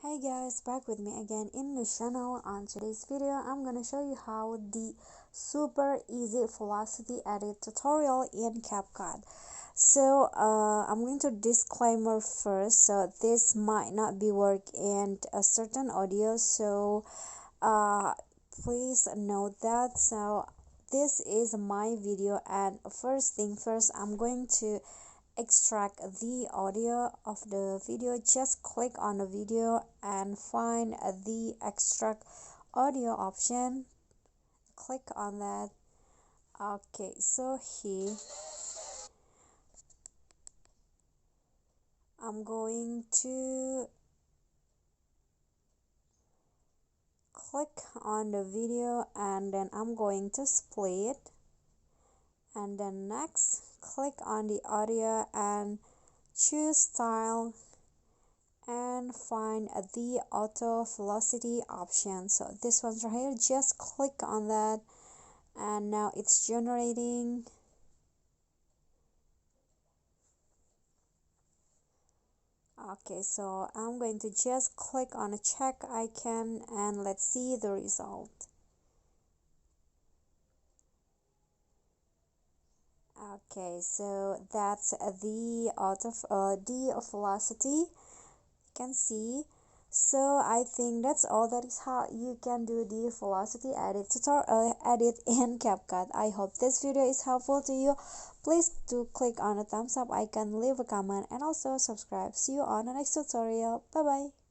Hey guys, back with me again in the channel. On today's video I'm gonna show you how the super easy velocity edit tutorial in CapCut. So I'm going to disclaimer first, so this might not be work in a certain audio, so uh please note that. So this is my video, and first thing first, I'm going to extract the audio of the video. Just click on the video and find the extract audio option, click on that. Okay, so here I'm going to click on the video, and then I'm going to split, and then next click on the audio and choose style and find the auto velocity option. So this one's right here, just click on that, and now it's generating. Okay, so I'm going to just click on a check icon and let's see the result. Okay, so that's the the velocity, you can see. So I think that's all. That is how you can do the velocity edit tutorial edit in CapCut. I hope this video is helpful to you. Please do click on the thumbs up icon, leave a comment, and also subscribe. See you on the next tutorial. Bye bye.